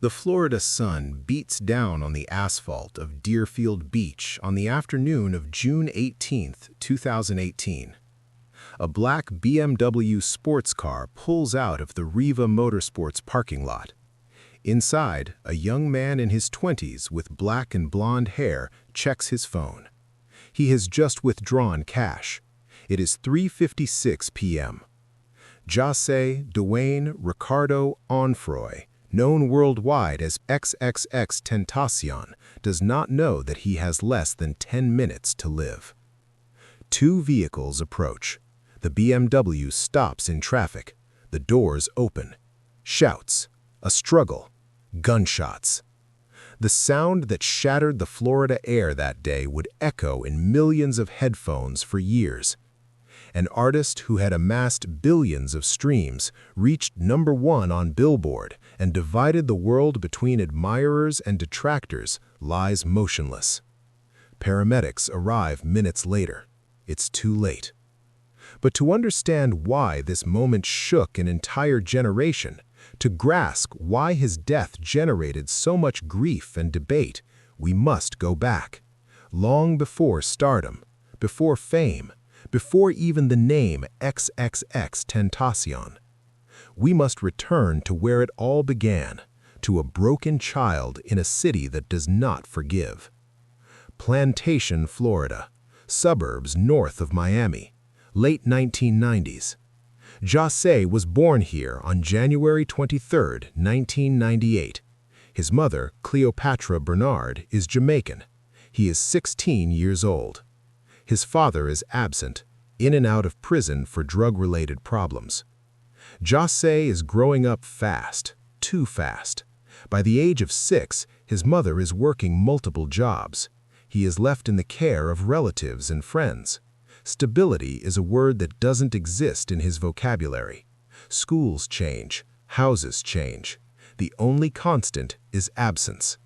The Florida sun beats down on the asphalt of Deerfield Beach on the afternoon of June 18, 2018. A black BMW sports car pulls out of the Riva Motorsports parking lot. Inside, a young man in his 20s with black and blonde hair checks his phone. He has just withdrawn cash. It is 3:56 p.m. Jahseh Dwayne Ricardo Onfroy, known worldwide as XXX Tentacion, does not know that he has less than 10 minutes to live. Two vehicles approach. The BMW stops in traffic. The doors open. Shouts. A struggle. Gunshots. The sound that shattered the Florida air that day would echo in millions of headphones for years. An artist who had amassed billions of streams reached #1 on Billboard and divided the world between admirers and detractors lies motionless. Paramedics arrive minutes later. It's too late. But to understand why this moment shook an entire generation, to grasp why his death generated so much grief and debate, we must go back. Long before stardom, before fame, before even the name XXX Tentacion. We must return to where it all began, to a broken child in a city that does not forgive. Plantation, Florida, suburbs north of Miami, late 1990s. Jahseh was born here on January 23, 1998. His mother, Cleopatra Bernard, is Jamaican. He is 16 years old. His father is absent, in and out of prison for drug-related problems. Jahseh is growing up fast, too fast. By the age of 6, his mother is working multiple jobs. He is left in the care of relatives and friends. Stability is a word that doesn't exist in his vocabulary. Schools change, houses change. The only constant is absence.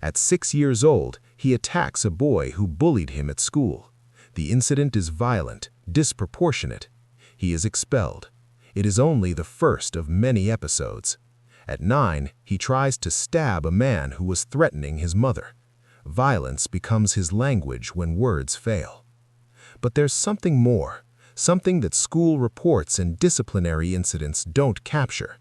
At 6 years old, he attacks a boy who bullied him at school. The incident is violent, disproportionate. He is expelled. It is only the first of many episodes. At 9, he tries to stab a man who was threatening his mother. Violence becomes his language when words fail. But there's something more, something that school reports and disciplinary incidents don't capture.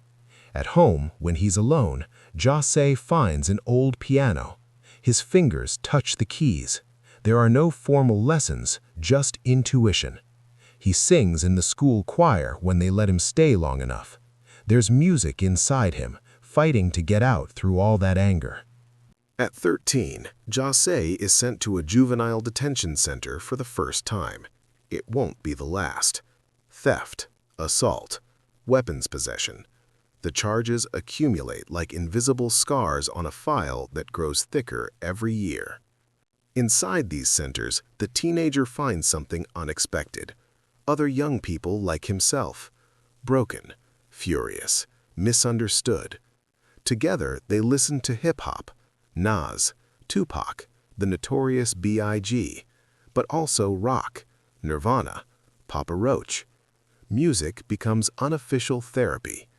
At home, when he's alone, Jahseh finds an old piano. His fingers touch the keys. There are no formal lessons, just intuition. He sings in the school choir when they let him stay long enough. There's music inside him, fighting to get out through all that anger. At 13, Jahseh is sent to a juvenile detention center for the first time. It won't be the last. Theft, assault, weapons possession. The charges accumulate like invisible scars on a file that grows thicker every year. Inside these centers, the teenager finds something unexpected. Other young people like himself. Broken, furious, misunderstood. Together, they listen to hip-hop, Nas, Tupac, the Notorious B.I.G., but also rock, Nirvana, Papa Roach. Music becomes unofficial therapy.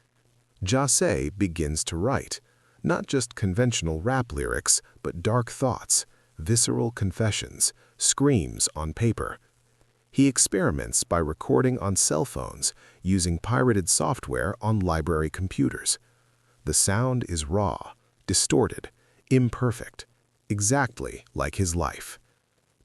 Jahseh begins to write, not just conventional rap lyrics, but dark thoughts, visceral confessions, screams on paper. He experiments by recording on cell phones, using pirated software on library computers. The sound is raw, distorted, imperfect, exactly like his life.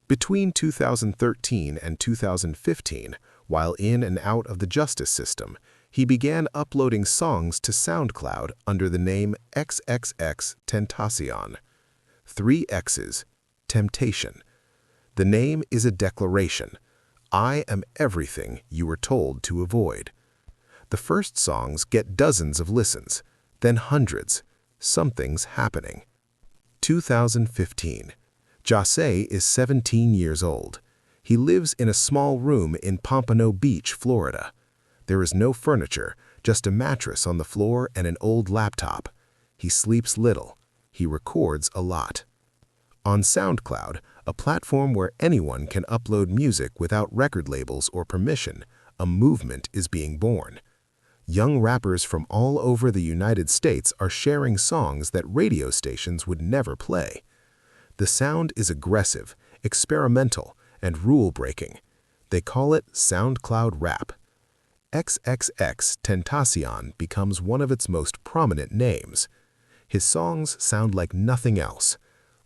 Between 2013 and 2015, while in and out of the justice system, he began uploading songs to SoundCloud under the name XXX Tentacion. 3 X's, temptation. The name is a declaration. I am everything you were told to avoid. The first songs get dozens of listens, then hundreds. Something's happening. 2015. Jahseh is 17 years old. He lives in a small room in Pompano Beach, Florida. There is no furniture, just a mattress on the floor and an old laptop. He sleeps little. He records a lot. On SoundCloud, a platform where anyone can upload music without record labels or permission, a movement is being born. Young rappers from all over the United States are sharing songs that radio stations would never play. The sound is aggressive, experimental, and rule-breaking. They call it SoundCloud rap. XXXTentacion becomes one of its most prominent names. His songs sound like nothing else.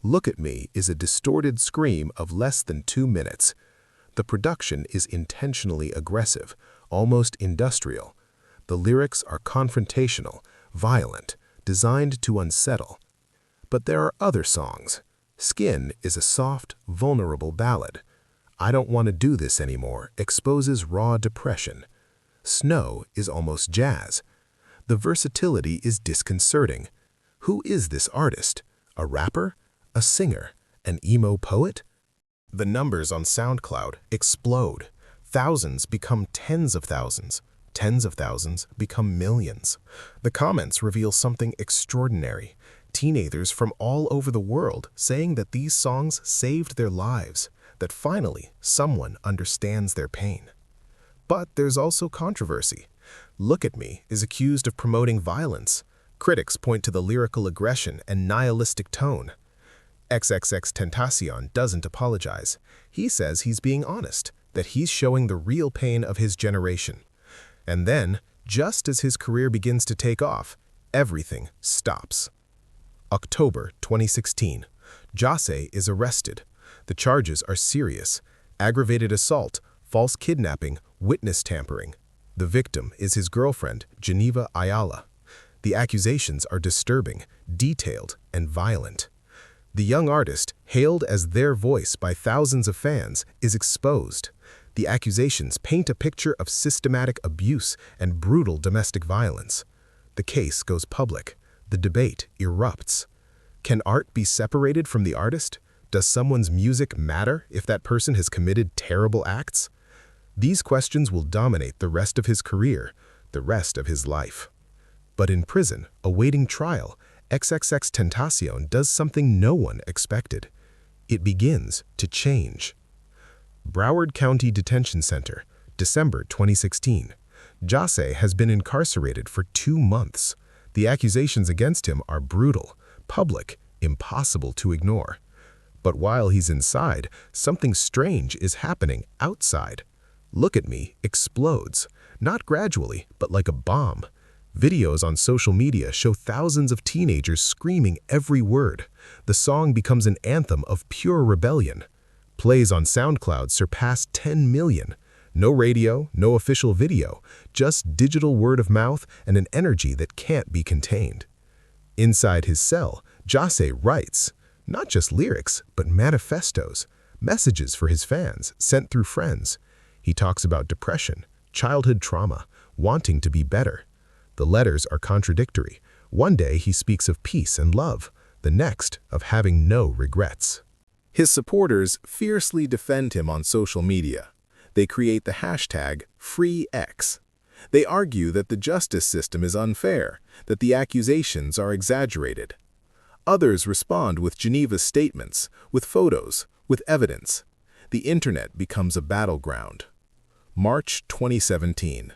Look at Me is a distorted scream of less than 2 minutes. The production is intentionally aggressive, almost industrial. The lyrics are confrontational, violent, designed to unsettle. But there are other songs. Skin is a soft, vulnerable ballad. I Don't Want to Do This Anymore exposes raw depression. Snow is almost jazz. The versatility is disconcerting. Who is this artist? A rapper? A singer? An emo poet? The numbers on SoundCloud explode. Thousands become tens of thousands. Tens of thousands become millions. The comments reveal something extraordinary. Teenagers from all over the world saying that these songs saved their lives, that finally someone understands their pain. But there's also controversy. Look at Me is accused of promoting violence. Critics point to the lyrical aggression and nihilistic tone. XXXTentacion doesn't apologize. He says he's being honest, that he's showing the real pain of his generation. And then, just as his career begins to take off, everything stops. October 2016. Jahseh is arrested. The charges are serious: aggravated assault, false kidnapping, witness tampering. The victim is his girlfriend, Geneva Ayala. The accusations are disturbing, detailed, and violent. The young artist, hailed as their voice by thousands of fans, is exposed. The accusations paint a picture of systematic abuse and brutal domestic violence. The case goes public. The debate erupts. Can art be separated from the artist? Does someone's music matter if that person has committed terrible acts? These questions will dominate the rest of his career, the rest of his life. But in prison, awaiting trial, XXXTentacion does something no one expected. It begins to change. Broward County Detention Center, December 2016. Jahseh has been incarcerated for 2 months. The accusations against him are brutal, public, impossible to ignore. But while he's inside, something strange is happening outside. Look at Me explodes, not gradually, but like a bomb. Videos on social media show thousands of teenagers screaming every word. The song becomes an anthem of pure rebellion. Plays on SoundCloud surpass 10 million. No radio, no official video, just digital word of mouth and an energy that can't be contained. Inside his cell, Jahseh writes, not just lyrics, but manifestos, messages for his fans sent through friends. He talks about depression, childhood trauma, wanting to be better. The letters are contradictory. One day he speaks of peace and love, the next of having no regrets. His supporters fiercely defend him on social media. They create the hashtag #FreeX. They argue that the justice system is unfair, that the accusations are exaggerated. Others respond with Geneva's statements, with photos, with evidence. The internet becomes a battleground. March 2017.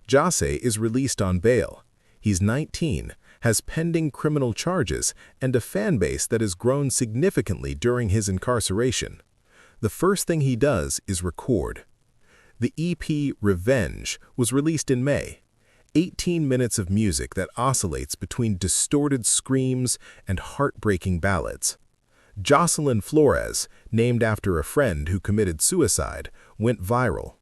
Jahseh is released on bail. He's 19, has pending criminal charges, and a fan base that has grown significantly during his incarceration. The first thing he does is record. The EP Revenge was released in May. 18 minutes of music that oscillates between distorted screams and heartbreaking ballads. Jocelyn Flores, named after a friend who committed suicide, went viral.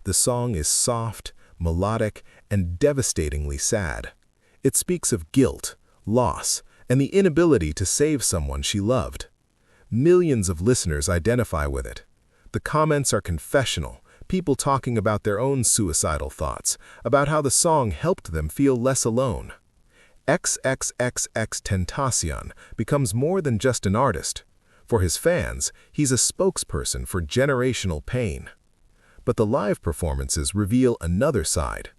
The song is soft, melodic, and devastatingly sad. It speaks of guilt, loss, and the inability to save someone she loved. Millions of listeners identify with it. The comments are confessional, people talking about their own suicidal thoughts, about how the song helped them feel less alone. XXXTentacion becomes more than just an artist. For his fans, he's a spokesperson for generational pain. But the live performances reveal another side.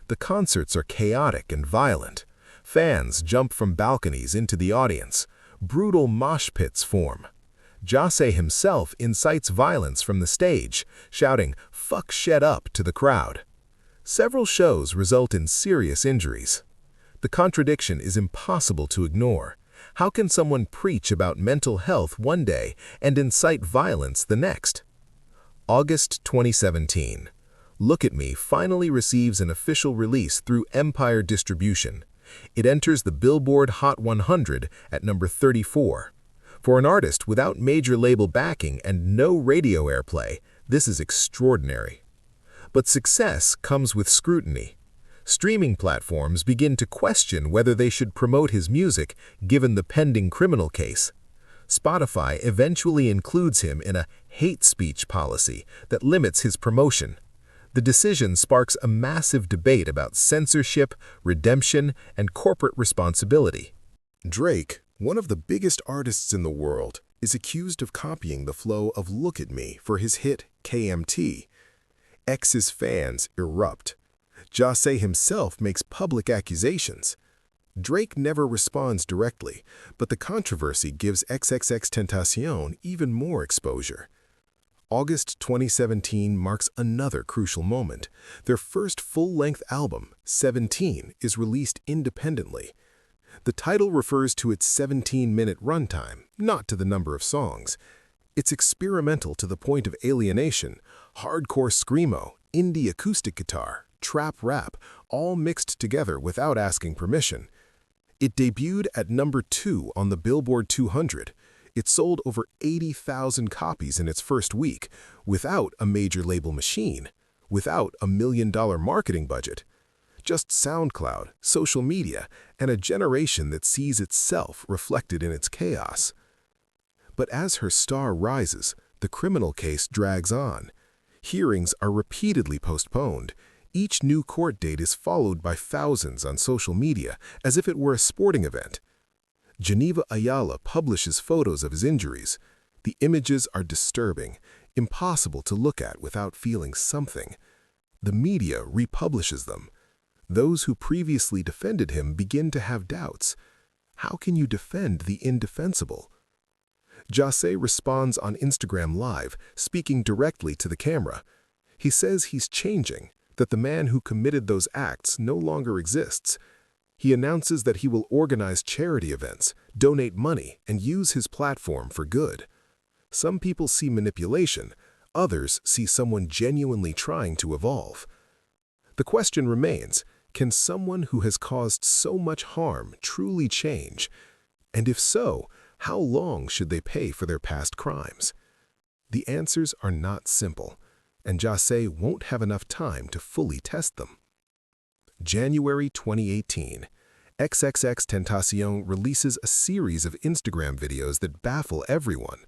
The concerts are chaotic and violent. Fans jump from balconies into the audience. Brutal mosh pits form. Jahseh himself incites violence from the stage, shouting, "Fuck shit up" to the crowd. Several shows result in serious injuries. The contradiction is impossible to ignore. How can someone preach about mental health one day and incite violence the next? August 2017. Look at Me finally receives an official release through Empire Distribution. It enters the Billboard Hot 100 at number 34. For an artist without major label backing and no radio airplay, this is extraordinary. But success comes with scrutiny. Streaming platforms begin to question whether they should promote his music given the pending criminal case. Spotify eventually includes him in a hate speech policy that limits his promotion. The decision sparks a massive debate about censorship, redemption, and corporate responsibility. Drake, one of the biggest artists in the world, is accused of copying the flow of Look at Me for his hit KMT. X's fans erupt. Jahseh himself makes public accusations. Drake never responds directly, but the controversy gives XXXTentacion even more exposure. August 2017 marks another crucial moment. Their first full-length album, 17, is released independently. The title refers to its 17-minute runtime, not to the number of songs. It's experimental to the point of alienation, hardcore screamo, indie acoustic guitar, trap rap, all mixed together without asking permission. It debuted at number 2 on the Billboard 200. It sold over 80,000 copies in its first week, without a major label machine, without a $1 million marketing budget. Just SoundCloud, social media, and a generation that sees itself reflected in its chaos. But as her star rises, the criminal case drags on. Hearings are repeatedly postponed. Each new court date is followed by thousands on social media, as if it were a sporting event. Geneva Ayala publishes photos of his injuries. The images are disturbing, impossible to look at without feeling something. The media republishes them. Those who previously defended him begin to have doubts. How can you defend the indefensible? Jahseh responds on Instagram Live, speaking directly to the camera. He says he's changing, that the man who committed those acts no longer exists. He announces that he will organize charity events, donate money, and use his platform for good. Some people see manipulation, others see someone genuinely trying to evolve. The question remains, can someone who has caused so much harm truly change? And if so, how long should they pay for their past crimes? The answers are not simple, and Jahseh won't have enough time to fully test them. January 2018. XXXTentacion releases a series of Instagram videos that baffle everyone.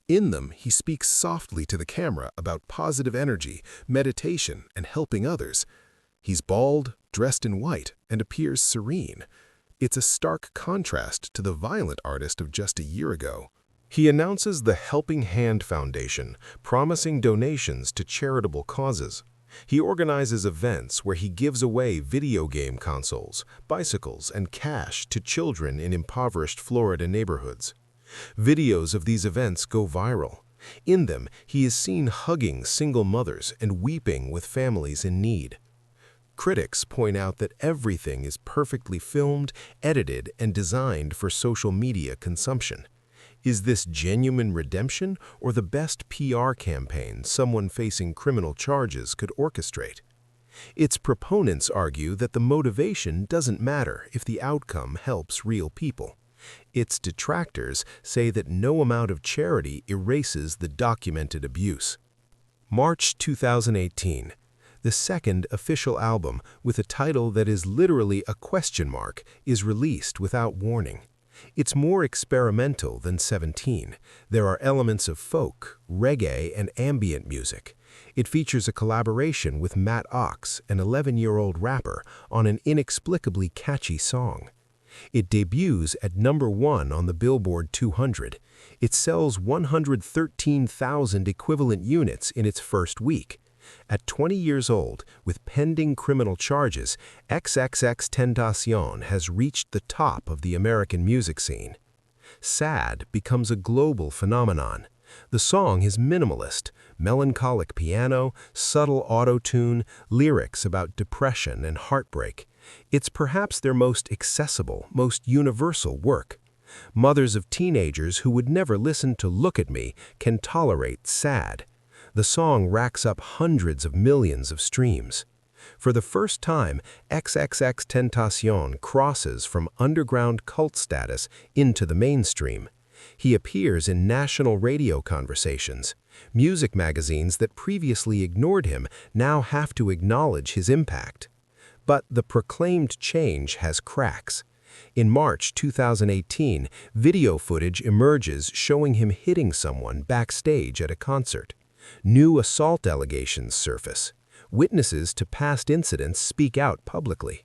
In them, he speaks softly to the camera about positive energy, meditation, and helping others. He's bald, dressed in white, and appears serene. It's a stark contrast to the violent artist of just a year ago. He announces the Helping Hand Foundation, promising donations to charitable causes. He organizes events where he gives away video game consoles, bicycles, and cash to children in impoverished Florida neighborhoods. Videos of these events go viral. In them, he is seen hugging single mothers and weeping with families in need. Critics point out that everything is perfectly filmed, edited, and designed for social media consumption. Is this genuine redemption or the best PR campaign someone facing criminal charges could orchestrate? Its proponents argue that the motivation doesn't matter if the outcome helps real people. Its detractors say that no amount of charity erases the documented abuse. March 2018. The second official album, with a title that is literally a question mark, is released without warning. It's more experimental than 17. There are elements of folk, reggae, and ambient music. It features a collaboration with Matt Ox, an 11-year-old rapper, on an inexplicably catchy song. It debuts at number 1 on the Billboard 200. It sells 113,000 equivalent units in its first week. At 20 years old, with pending criminal charges, XXXTentacion has reached the top of the American music scene. Sad becomes a global phenomenon. The song is minimalist, melancholic piano, subtle auto-tune, lyrics about depression and heartbreak. It's perhaps their most accessible, most universal work. Mothers of teenagers who would never listen to Look at Me can tolerate Sad. The song racks up hundreds of millions of streams. For the first time, XXXTentacion crosses from underground cult status into the mainstream. He appears in national radio conversations. Music magazines that previously ignored him now have to acknowledge his impact. But the proclaimed change has cracks. In March 2018, video footage emerges showing him hitting someone backstage at a concert. New assault allegations surface. Witnesses to past incidents speak out publicly.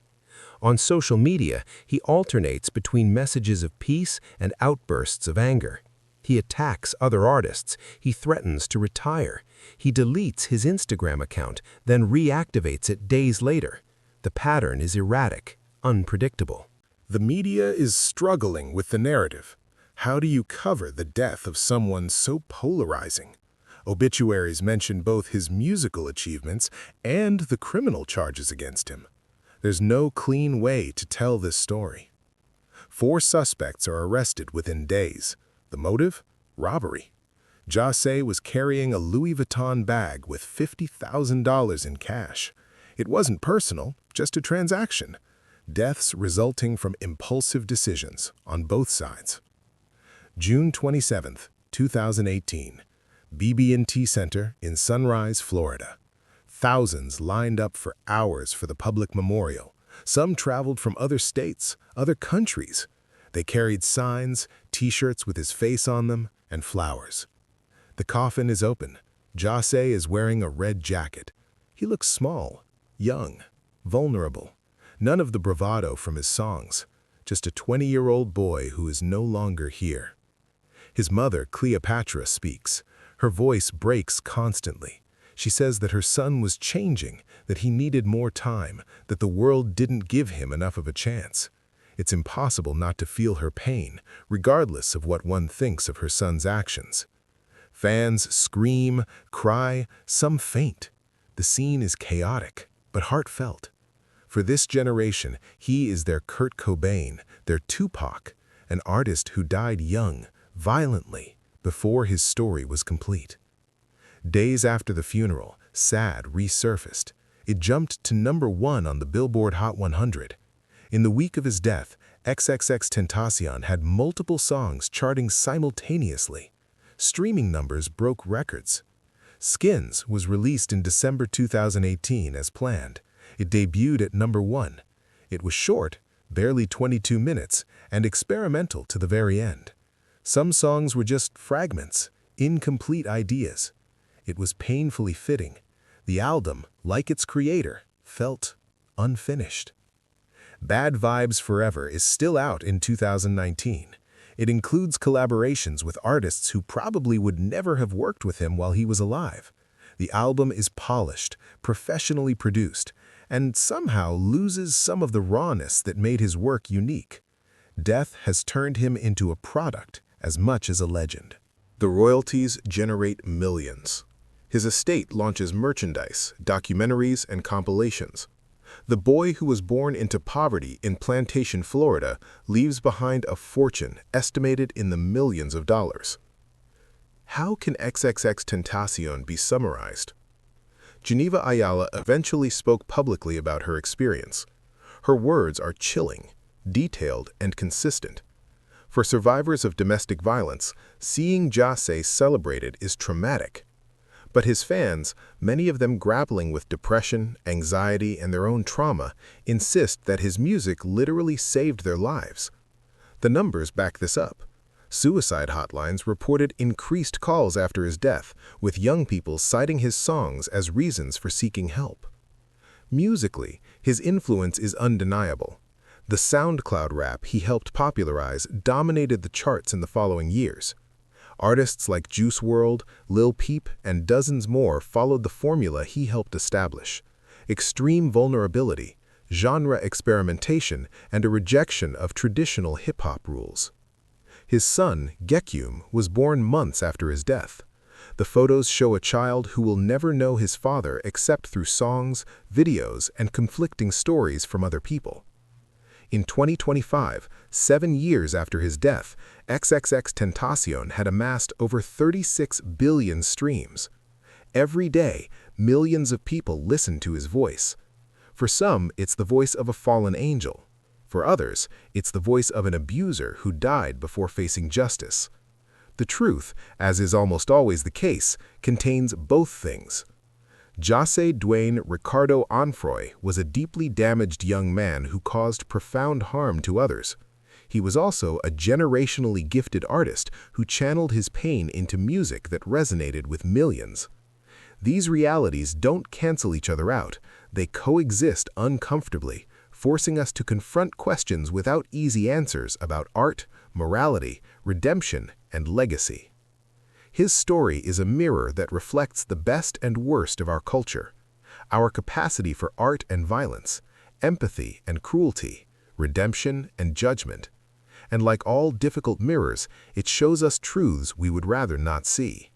On social media, he alternates between messages of peace and outbursts of anger. He attacks other artists. He threatens to retire. He deletes his Instagram account, then reactivates it days later. The pattern is erratic, unpredictable. The media is struggling with the narrative. How do you cover the death of someone so polarizing? Obituaries mention both his musical achievements and the criminal charges against him. There's no clean way to tell this story. 4 suspects are arrested within days. The motive? Robbery. Jahseh was carrying a Louis Vuitton bag with $50,000 in cash. It wasn't personal, just a transaction. Deaths resulting from impulsive decisions on both sides. June 27, 2018. BB&T Center in Sunrise, Florida. Thousands lined up for hours for the public memorial. Some traveled from other states, other countries. They carried signs, T-shirts with his face on them, and flowers. The coffin is open. Jahseh is wearing a red jacket. He looks small, young, vulnerable. None of the bravado from his songs. Just a 20-year-old boy who is no longer here. His mother, Cleopatra, speaks. Her voice breaks constantly. She says that her son was changing, that he needed more time, that the world didn't give him enough of a chance. It's impossible not to feel her pain, regardless of what one thinks of her son's actions. Fans scream, cry, some faint. The scene is chaotic, but heartfelt. For this generation, he is their Kurt Cobain, their Tupac, an artist who died young, violently, before his story was complete. Days after the funeral, Sad resurfaced. It jumped to #1 on the Billboard Hot 100. In the week of his death, XXXTentacion had multiple songs charting simultaneously. Streaming numbers broke records. Skins was released in December 2018 as planned. It debuted at #1. It was short, barely 22 minutes, and experimental to the very end. Some songs were just fragments, incomplete ideas. It was painfully fitting. The album, like its creator, felt unfinished. Bad Vibes Forever is still out in 2019. It includes collaborations with artists who probably would never have worked with him while he was alive. The album is polished, professionally produced, and somehow loses some of the rawness that made his work unique. Death has turned him into a product as much as a legend. The royalties generate millions. His estate launches merchandise, documentaries, and compilations. The boy who was born into poverty in Plantation, Florida, leaves behind a fortune estimated in the millions of dollars. How can XXXTentacion be summarized? Geneva Ayala eventually spoke publicly about her experience. Her words are chilling, detailed, and consistent. For survivors of domestic violence, seeing Jahseh celebrated is traumatic. But his fans, many of them grappling with depression, anxiety, and their own trauma, insist that his music literally saved their lives. The numbers back this up. Suicide hotlines reported increased calls after his death, with young people citing his songs as reasons for seeking help. Musically, his influence is undeniable. The SoundCloud rap he helped popularize dominated the charts in the following years. Artists like Juice WRLD, Lil Peep, and dozens more followed the formula he helped establish: extreme vulnerability, genre experimentation, and a rejection of traditional hip-hop rules. His son, Gekyum, was born months after his death. The photos show a child who will never know his father except through songs, videos, and conflicting stories from other people. In 2025, 7 years after his death, XXXTentacion had amassed over 36 billion streams. Every day, millions of people listen to his voice. For some, it's the voice of a fallen angel. For others, it's the voice of an abuser who died before facing justice. The truth, as is almost always the case, contains both things. Jahseh Dwayne Ricardo Onfroy was a deeply damaged young man who caused profound harm to others. He was also a generationally gifted artist who channeled his pain into music that resonated with millions. These realities don't cancel each other out, they coexist uncomfortably, forcing us to confront questions without easy answers about art, morality, redemption, and legacy. His story is a mirror that reflects the best and worst of our culture, our capacity for art and violence, empathy and cruelty, redemption and judgment. And like all difficult mirrors, it shows us truths we would rather not see.